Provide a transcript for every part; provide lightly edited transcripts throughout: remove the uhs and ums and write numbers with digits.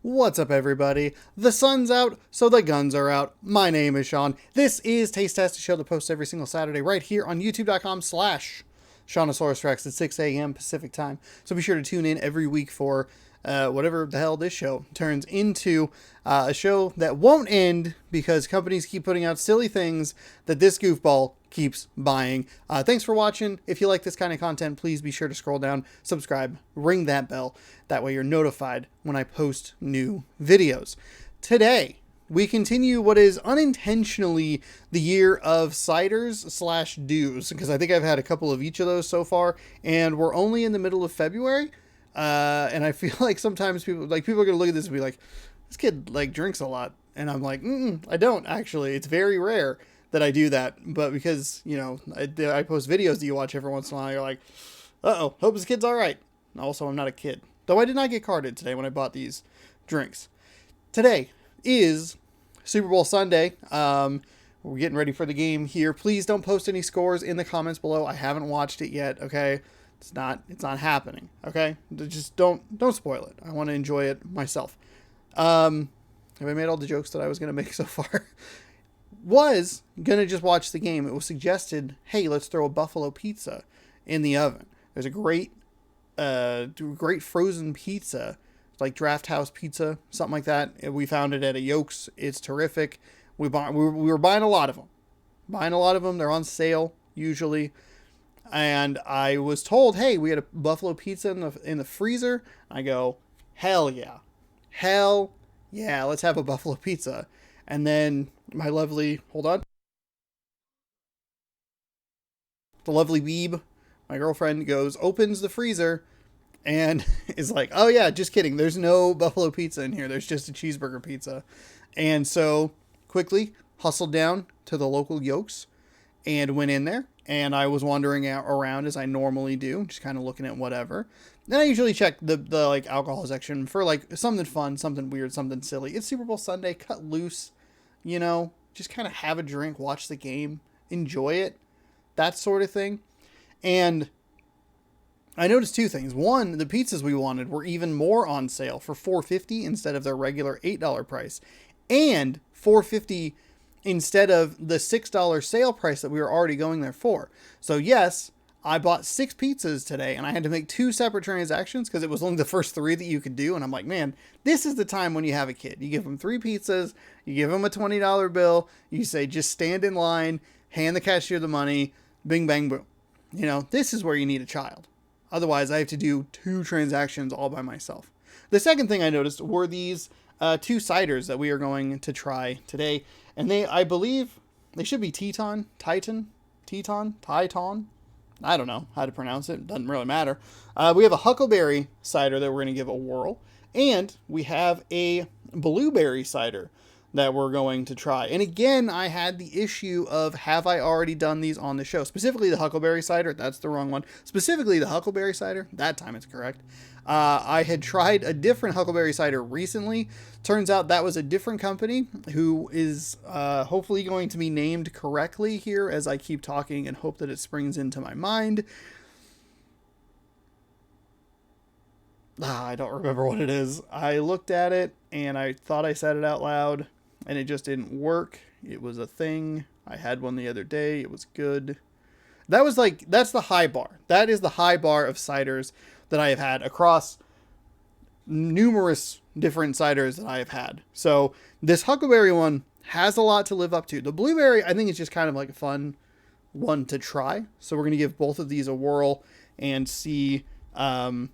What's up, everybody? The sun's out, so the guns are out. My name is Sean. This is Taste Test, a show that posts every single Saturday right here on youtube.com/. Shaunosaurus Rex at 6 a.m. Pacific time. So be sure to tune in every week for whatever the hell this show turns into. A show that won't end because companies keep putting out silly things that this goofball keeps buying. Thanks for watching. If you like this kind of content, please be sure to scroll down, subscribe, ring that bell. That way you're notified when I post new videos. Today, we continue what is unintentionally the year of ciders/dews, because I think I've had a couple of each of those so far, and we're only in the middle of February. And I feel like sometimes people are going to look at this and be like, this kid drinks a lot. And I'm like, I don't actually. It's very rare that I do that. But because, I post videos that you watch every once in a while, you're like, uh-oh, hope this kid's all right. Also, I'm not a kid. Though I did not get carded today when I bought these drinks. Today is Super Bowl Sunday. We're getting ready for the game here. Please don't post any scores in the comments below. I haven't watched it yet, okay? It's not happening, okay? Just don't spoil it. I want to enjoy it myself. Have I made all the jokes that I was going to make so far? Was going to just watch the game. It was suggested, hey, let's throw a buffalo pizza in the oven. There's a great frozen pizza, like Draft House Pizza, something like that. We found it at a Yolks. It's terrific. We were buying a lot of them. They're on sale usually. And I was told, hey, we had a buffalo pizza in the freezer. I go, hell yeah, let's have a buffalo pizza. And then the lovely Weeb, my girlfriend, opens the freezer and is like, oh yeah, just kidding. There's no buffalo pizza in here. There's just a cheeseburger pizza. And so quickly hustled down to the local Yolks and went in there. And I was wandering around as I normally do, just kind of looking at whatever. Then I usually check the alcohol section for something fun, something weird, something silly. It's Super Bowl Sunday, cut loose, just kind of have a drink, watch the game, enjoy it, that sort of thing. And I noticed two things. One, the pizzas we wanted were even more on sale for $4.50 instead of their regular $8 price, and $4.50 instead of the $6 sale price that we were already going there for. So yes, I bought 6 pizzas today, and I had to make 2 separate transactions because it was only the first 3 that you could do. And I'm like, man, this is the time when you have a kid. You give them 3 pizzas, you give them a $20 bill, you say, just stand in line, hand the cashier the money, bing, bang, boom. This is where you need a child. Otherwise, I have to do 2 transactions all by myself. The second thing I noticed were these 2 ciders that we are going to try today. And I believe they should be Tieton. I don't know how to pronounce it. Doesn't really matter. We have a Huckleberry cider that we're going to give a whirl. And we have a blueberry cider that we're going to try. And again, I had the issue of, have I already done these on the show? Specifically the Huckleberry cider. That's the wrong one. Specifically the Huckleberry cider. That time it's correct. I had tried a different Huckleberry cider recently. Turns out that was a different company who is hopefully going to be named correctly here as I keep talking and hope that it springs into my mind. I don't remember what it is. I looked at it and I thought I said it out loud and it just didn't work. It was a thing. I had one the other day. It was good. That's the high bar. That is the high bar of ciders that I have had across numerous different ciders that I have had. So this Huckleberry one has a lot to live up to. The blueberry, I think, is just kind of like a fun one to try. So we're going to give both of these a whirl and see what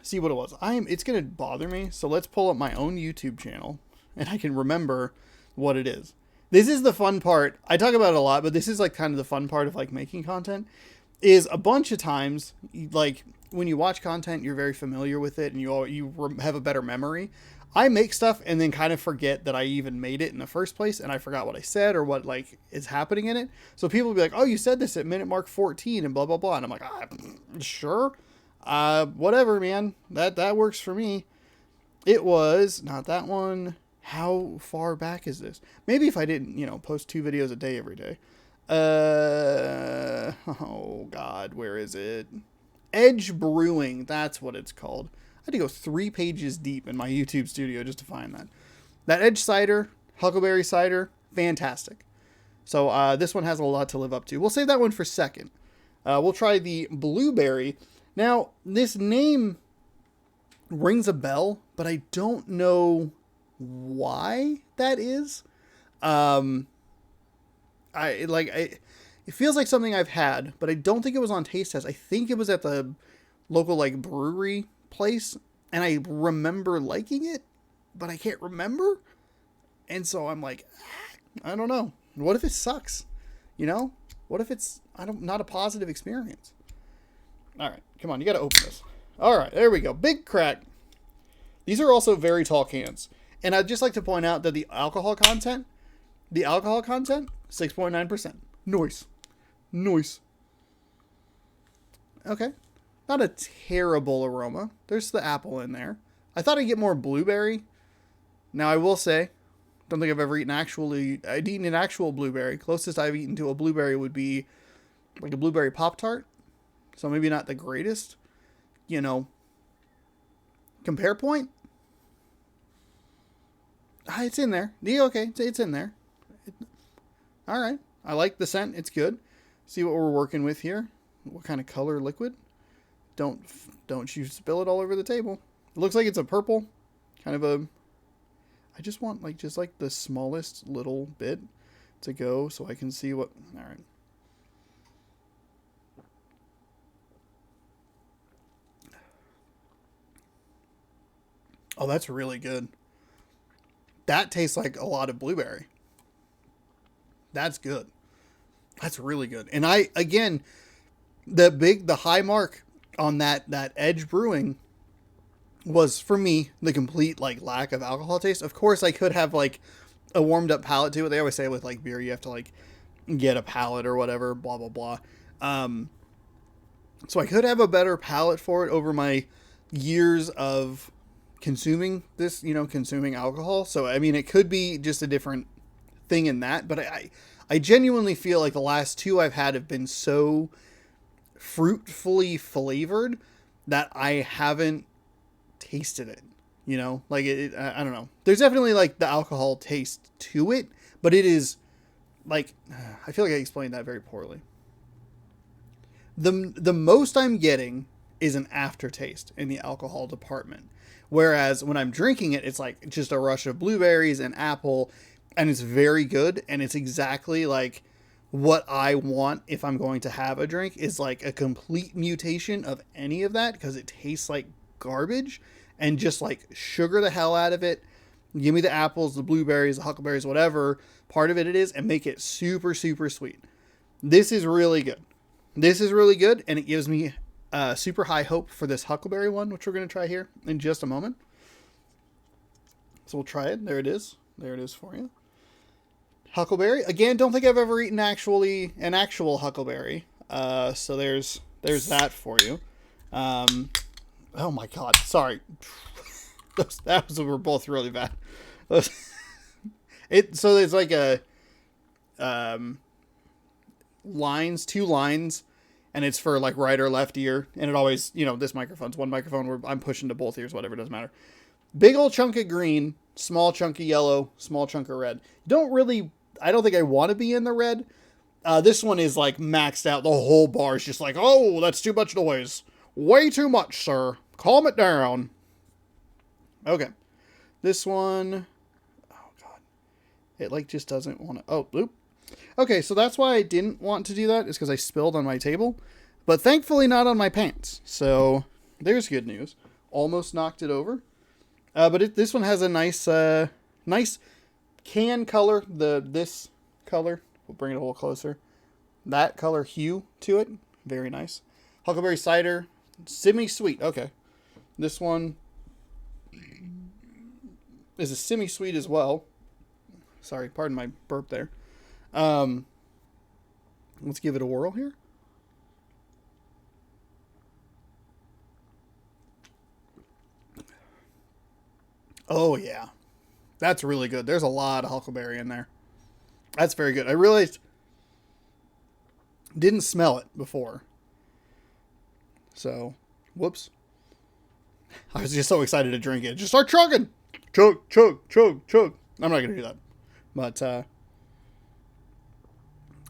it was. It's going to bother me. So let's pull up my own YouTube channel and I can remember what it is. This is the fun part. I talk about it a lot, but this is kind of the fun part of making content. Is a bunch of times, when you watch content, you're very familiar with it and you have a better memory. I make stuff and then kind of forget that I even made it in the first place, and I forgot what I said or what is happening in it. So people will be like, oh, you said this at minute mark 14 and blah, blah, blah. And I'm like, sure. Whatever, man. That works for me. It was not that one. How far back is this? Maybe if I didn't, post 2 videos a day every day. Oh God, where is it? Edge Brewing, that's what it's called. had to go 3 pages deep in my YouTube studio just to find that. That Edge cider, Huckleberry cider, fantastic. So this one has a lot to live up to. We'll save that one for second. We'll try the blueberry. Now, this name rings a bell, but I don't know why that is. It feels like something I've had, but I don't think it was on Taste Test. I think it was at the local like brewery place, and I remember liking it, but I can't remember. And so I'm like, I don't know. What if it sucks? You know? What if it's not a positive experience? All right, come on, you got to open this. All right, there we go. Big crack. These are also very tall cans. And I'd just like to point out that the alcohol content, 6.9%. Nice. Okay. Not a terrible aroma. There's the apple in there. I thought I'd get more blueberry. Now, I will say, don't think I've ever eaten I'd eaten an actual blueberry. Closest I've eaten to a blueberry would be like a blueberry Pop-Tart. So maybe not the greatest, compare point. It's in there. Yeah, okay, it's in there. All right. I like the scent. It's good. See what we're working with here. What kind of color liquid? Don't you spill it all over the table. It looks like it's a purple. Kind of a... I just want just the smallest little bit to go so I can see what... All right. Oh, that's really good. That tastes like a lot of blueberry. That's good. That's really good. And again, the high mark on that Edge Brewing was, for me, the complete lack of alcohol taste. Of course, I could have a warmed up palate to it. They always say with beer, you have to get a palate or whatever, blah, blah, blah. So I could have a better palate for it over my years of consuming this, consuming alcohol. So, I mean, it could be just a different thing in that, but I genuinely feel like the last two I've had have been so fruitfully flavored that I haven't tasted it, I don't know. There's definitely the alcohol taste to it, but it is I feel like I explained that very poorly. The most I'm getting is an aftertaste in the alcohol department. Whereas when I'm drinking it, it's just a rush of blueberries and apple, and it's very good. And it's exactly what I want if I'm going to have a drink, is a complete mutation of any of that, because it tastes like garbage, and just sugar the hell out of it. Give me the apples, the blueberries, the huckleberries, whatever part of it is, and make it super, super sweet. This is really good. And it gives me super high hope for this huckleberry one, which we're going to try here in just a moment. So we'll try it. There it is. There it is for you. Huckleberry. Again, don't think I've ever eaten an actual huckleberry. So there's that for you. Oh my God. Sorry. Those were both really bad. So there's two lines, and it's for right or left ear. And it always, this microphone's one microphone where I'm pushing to both ears, whatever, doesn't matter. Big old chunk of green, small chunk of yellow, small chunk of red. I don't think I want to be in the red. This one is maxed out. The whole bar is just oh, that's too much noise. Way too much, sir. Calm it down. Okay. This one, oh God. It just doesn't want to, oh, bloop. Okay, so that's why I didn't want to do that, is because I spilled on my table, but thankfully not on my pants. So there's good news. Almost knocked it over. But this one has a nice can color. This color, we'll bring it a little closer. That color hue to it, very nice. Huckleberry cider, semi-sweet. Okay, this one is a semi-sweet as well. Sorry, pardon my burp there. Let's give it a whirl here. Oh yeah, that's really good. There's a lot of huckleberry in there. That's very good. I realized didn't smell it before. So, whoops. I was just so excited to drink it. Just start chugging. Chug, chug, chug, chug. I'm not going to do that. But, I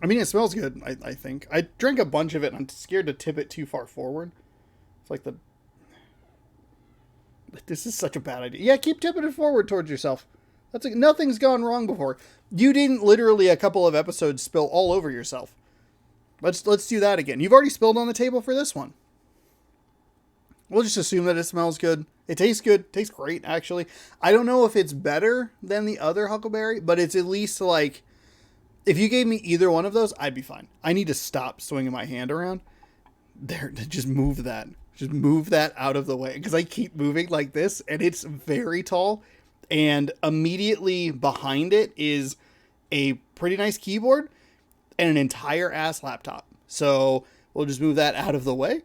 mean, it smells good, I think. I drank a bunch of it, and I'm scared to tip it too far forward. It's like this is such a bad idea. Yeah, keep tipping it forward towards yourself. That's like, nothing's gone wrong before. You didn't literally a couple of episodes spill all over yourself. Let's do that again. You've already spilled on the table for this one. We'll just assume that it smells good. It tastes good. It tastes great, actually. I don't know if it's better than the other Huckleberry, but it's at least like, if you gave me either one of those, I'd be fine. I need to stop swinging my hand around. There, just move that. Just move that out of the way. Because I keep moving like this, and it's very tall. And immediately behind it is a pretty nice keyboard and an entire ass laptop. So we'll just move that out of the way.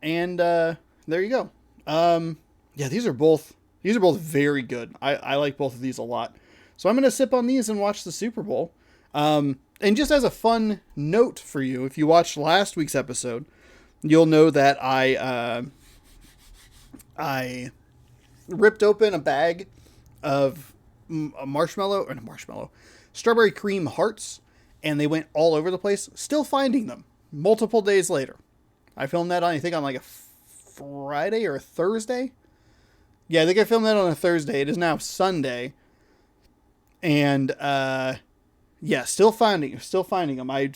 And there you go. Yeah, these are both very good. I like both of these a lot. So I'm going to sip on these and watch the Super Bowl. And just as a fun note for you, if you watched last week's episode, you'll know that I ripped open a bag of strawberry cream hearts, and they went all over the place. Still finding them multiple days later. I filmed that on like a Friday or a Thursday. Yeah, I think I filmed that on a Thursday. It is now Sunday. And, yeah, still finding them. I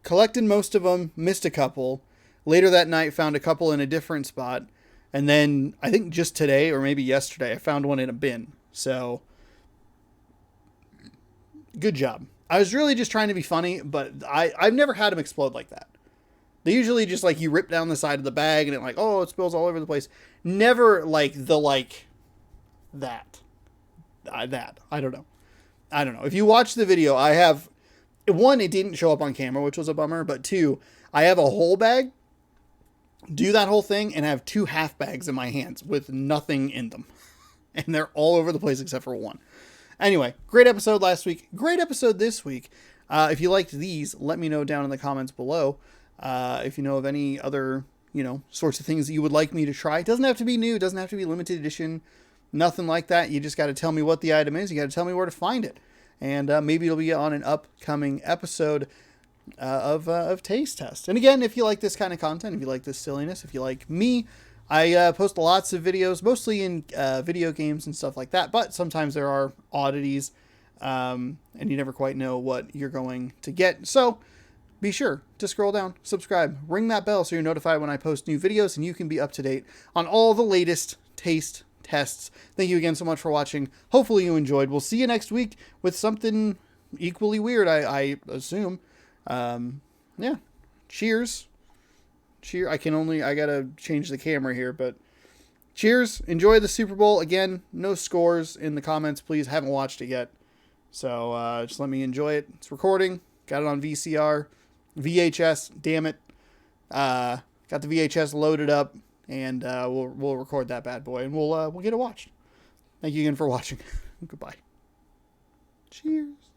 collected most of them, missed a couple. Later that night, found a couple in a different spot. And then, I think just today, or maybe yesterday, I found one in a bin. So, good job. I was really just trying to be funny, but I've never had them explode like that. They usually just, like, you rip down the side of the bag, and it spills all over the place. Never, that. I don't know. If you watch the video, I have, one, it didn't show up on camera, which was a bummer, but two, I have a whole bag, do that whole thing, and have 2 half bags in my hands with nothing in them. And they're all over the place except for one. Anyway, great episode last week. Great episode this week. If you liked these, let me know down in the comments below. If you know of any other, sorts of things that you would like me to try. It doesn't have to be new. It doesn't have to be limited edition. Nothing like that. You just got to tell me what the item is. You got to tell me where to find it. And maybe it'll be on an upcoming episode of Taste Test. And again, if you like this kind of content, if you like this silliness, if you like me, I post lots of videos, mostly in video games and stuff like that. But sometimes there are oddities, and you never quite know what you're going to get. So be sure to scroll down, subscribe, ring that bell so you're notified when I post new videos, and you can be up to date on all the latest taste tests. Thank you again so much for watching. Hopefully you enjoyed. We'll see you next week with something equally weird, I assume. Yeah. Cheers. I gotta change the camera here, but cheers. Enjoy the Super Bowl. Again, no scores in the comments, please. Haven't watched it yet. So, just let me enjoy it. It's recording. Got it on VCR. VHS, damn it. Got the VHS loaded up. And we'll record that bad boy, and we'll get it watched. Thank you again for watching. Goodbye. Cheers.